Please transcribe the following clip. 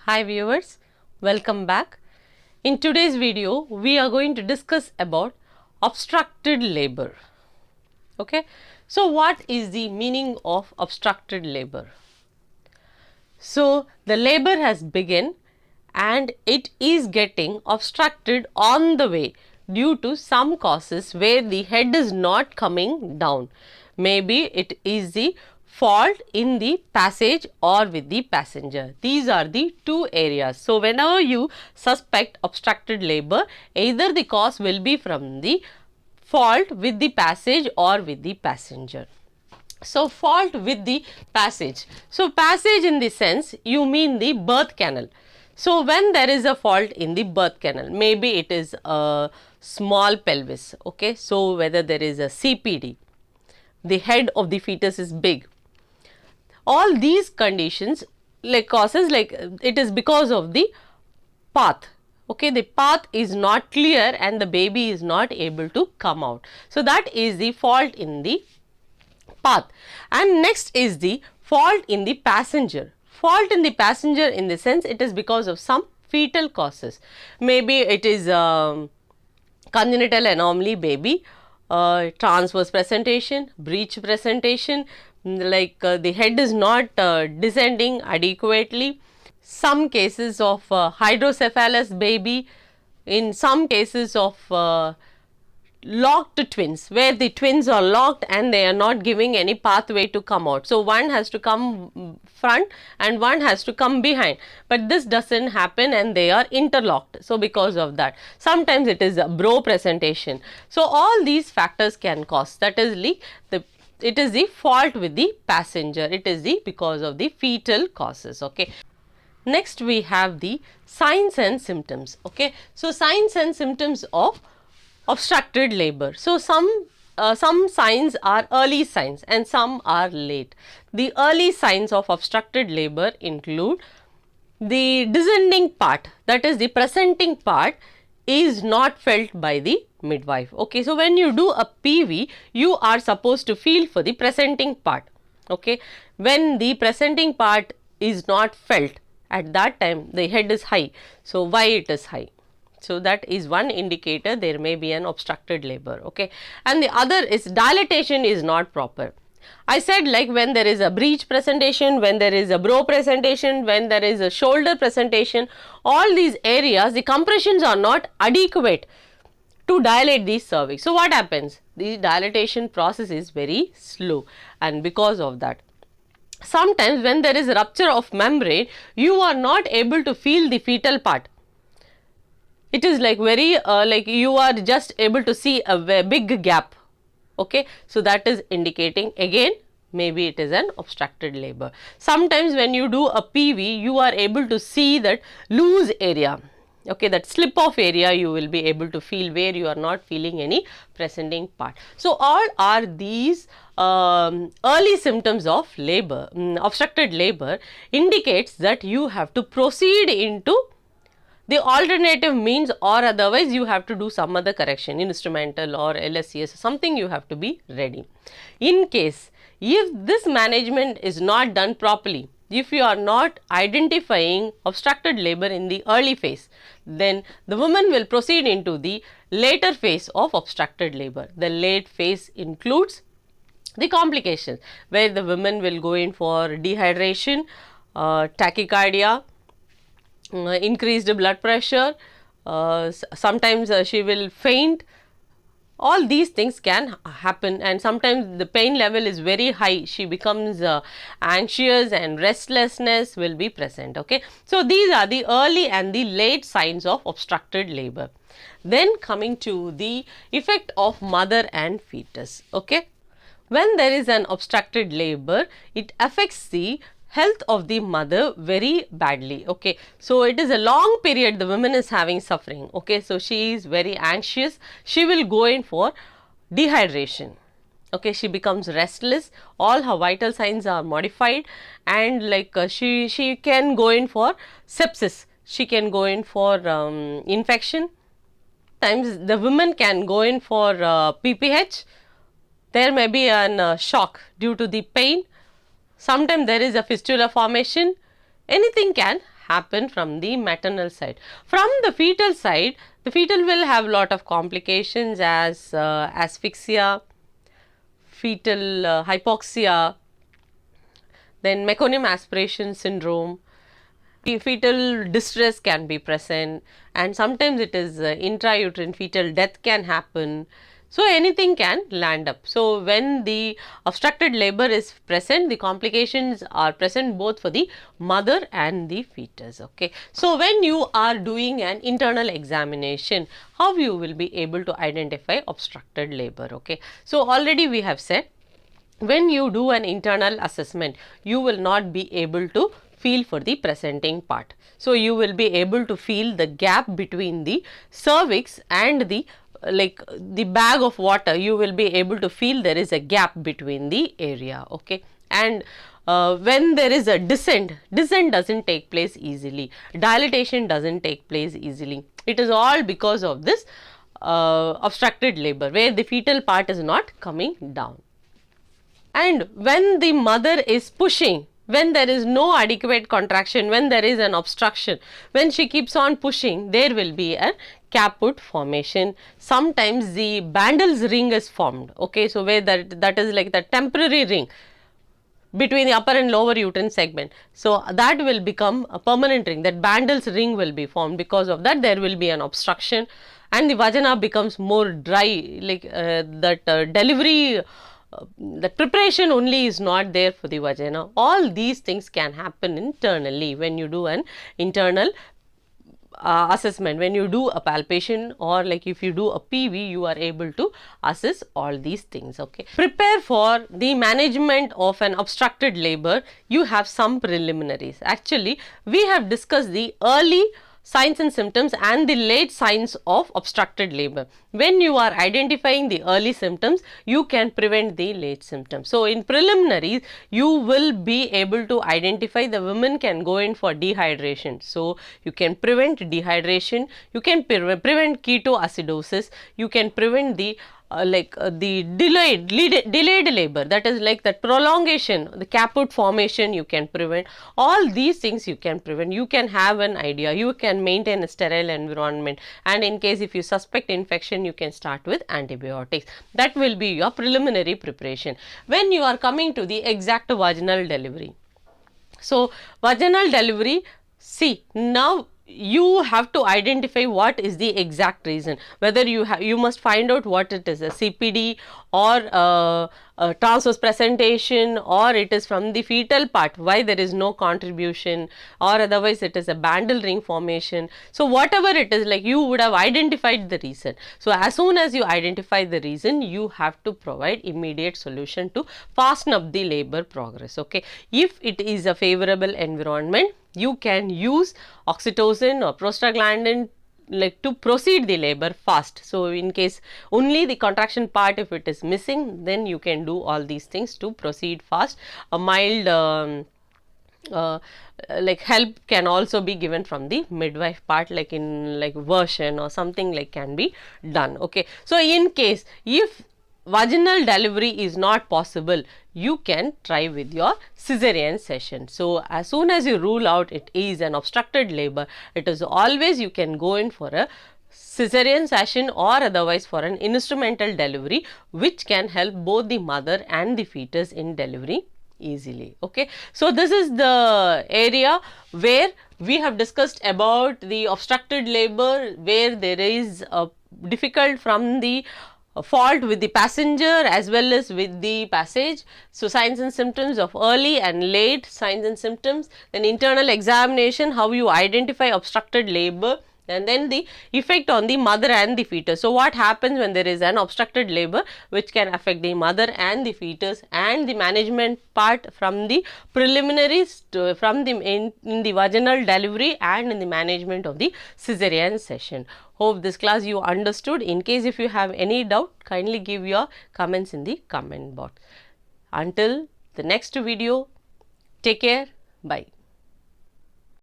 Hi viewers, welcome back. In today's video, we are going to discuss about obstructed labor. Okay, so what is the meaning of obstructed labor? So the labor has begun and it is getting obstructed on the way due to some causes where the head is not coming down. Maybe it is the fault in the passage or with the passenger. These are the two areas. So whenever you suspect obstructed labor, either the cause will be from the fault with the passage or with the passenger. So fault with the passage. So passage in the sense you mean the birth canal. So when there is a fault in the birth canal, maybe it is a small pelvis, okay. So whether there is a CPD, the head of the fetus is big. All these conditions like causes like it is because of the path. Okay, the path is not clear and the baby is not able to come out. So that is the fault in the path. And next is the fault in the passenger. Fault in the passenger in the sense it is because of some fetal causes. Maybe it is congenital anomaly baby, transverse presentation, breech presentation, like the head is not descending adequately. Some cases of hydrocephalus baby, in some cases of locked twins where the twins are locked and they are not giving any pathway to come out. So one has to come front and one has to come behind, but this doesn't happen and they are interlocked. So because of that, sometimes it is a bro presentation. So all these factors can cause, that is it is the fault with the passenger, it is the because of the fetal causes. Okay. Next we have the signs and symptoms. Okay. So signs and symptoms of obstructed labor. So some signs are early signs and some are late. The early signs of obstructed labor include the descending part, that is the presenting part is not felt by the midwife. Okay, so when you do a PV, you are supposed to feel for the presenting part. Okay, when the presenting part is not felt, at that time the head is high. So why it is high? So that is one indicator there may be an obstructed labor. Okay, and the other is dilatation is not proper. I said like when there is a breech presentation, when there is a bro presentation, when there is a shoulder presentation, all these areas the compressions are not adequate to dilate the cervix. So what happens? The dilatation process is very slow, and because of that, sometimes when there is a rupture of membrane, you are not able to feel the fetal part. It is like very like you are just able to see a big gap. Okay, so that is indicating again maybe it is an obstructed labor. Sometimes when you do a PV, you are able to see that loose area. Okay, that slip off area you will be able to feel where you are not feeling any presenting part. So all are these early symptoms of labor, obstructed labor indicates that you have to proceed into the alternative means, or otherwise you have to do some other correction, instrumental or LSCS, something you have to be ready. In case if this management is not done properly, if you are not identifying obstructed labor in the early phase, then the woman will proceed into the later phase of obstructed labor. The late phase includes the complications where the women will go in for dehydration, tachycardia, increased blood pressure, sometimes she will faint. All these things can happen, and sometimes the pain level is very high, she becomes anxious and restlessness will be present. Okay, so these are the early and the late signs of obstructed labor. Then coming to the effect of mother and fetus. Okay, when there is an obstructed labor, it affects the health of the mother very badly. Okay, so it is a long period the woman is having suffering. Okay, so she is very anxious, she will go in for dehydration. Okay, she becomes restless, all her vital signs are modified, and like she can go in for sepsis, she can go in for infection. Times the woman can go in for PPH, there may be an shock due to the pain. Sometimes there is a fistula formation, anything can happen from the maternal side. From the fetal side, the fetal will have lot of complications as asphyxia, fetal hypoxia, then meconium aspiration syndrome. Fetal distress can be present, and sometimes it is intrauterine fetal death can happen. So, anything can land up. So, when the obstructed labor is present, the complications are present both for the mother and the fetus. Okay. So, when you are doing an internal examination, how you will be able to identify obstructed labor? Okay. So, already we have said, when you do an internal assessment, you will not be able to feel for the presenting part. So, you will be able to feel the gap between the cervix and the the bag of water. You will be able to feel there is a gap between the area. Okay. And when there is a descent doesn't take place easily, dilatation doesn't take place easily. It is all because of this obstructed labor, where the fetal part is not coming down. And when the mother is pushing, when there is no adequate contraction, when there is an obstruction, when she keeps on pushing, there will be a caput formation. Sometimes the Bandel's ring is formed. Okay, so where that is like the temporary ring between the upper and lower uterine segment. So, that will become a permanent ring, that Bandel's ring will be formed. Because of that, there will be an obstruction and the vagina becomes more dry, like delivery. The preparation only is not there for the vagina. All these things can happen internally when you do an internal assessment. When you do a palpation, or like if you do a PV, you are able to assess all these things. Okay. Prepare for the management of an obstructed labor. You have some preliminaries. Actually, we have discussed the early signs and symptoms and the late signs of obstructed labor. When you are identifying the early symptoms, you can prevent the late symptoms. So, in preliminaries, you will be able to identify, the women can go in for dehydration. So, you can prevent dehydration, you can prevent ketoacidosis, you can prevent the the delayed labor, that is like the prolongation, the caput formation you can prevent. All these things you can prevent. You can have an idea, you can maintain a sterile environment, and in case if you suspect infection, you can start with antibiotics. That will be your preliminary preparation. When you are coming to the exact vaginal delivery, so vaginal delivery, see, now you have to identify what is the exact reason, whether you must find out what it is, a CPD or transverse presentation, or it is from the fetal part, why there is no contribution, or otherwise it is a Bandel ring formation. So, whatever it is, like you would have identified the reason. So, as soon as you identify the reason, you have to provide immediate solution to fasten up the labor progress. Okay. If it is a favorable environment, you can use oxytocin or prostaglandin to proceed the labor fast. So, in case only the contraction part, if it is missing, then you can do all these things to proceed fast. A mild help can also be given from the midwife part, like in version or something can be done. Okay. So, in case if vaginal delivery is not possible, you can try with your cesarean session. So, as soon as you rule out it is an obstructed labor, it is always you can go in for a cesarean session or otherwise for an instrumental delivery, which can help both the mother and the fetus in delivery easily. Okay. So, this is the area where we have discussed about the obstructed labor, where there is a difficult from the fault with the passenger as well as with the passage. So, signs and symptoms of early and late signs and symptoms, then internal examination, how you identify obstructed labor, and then the effect on the mother and the fetus. So, what happens when there is an obstructed labor which can affect the mother and the fetus, and the management part from the preliminaries to, from the in the vaginal delivery and in the management of the cesarean session. Hope this class you understood. In case if you have any doubt, kindly give your comments in the comment box. Until the next video, take care, bye.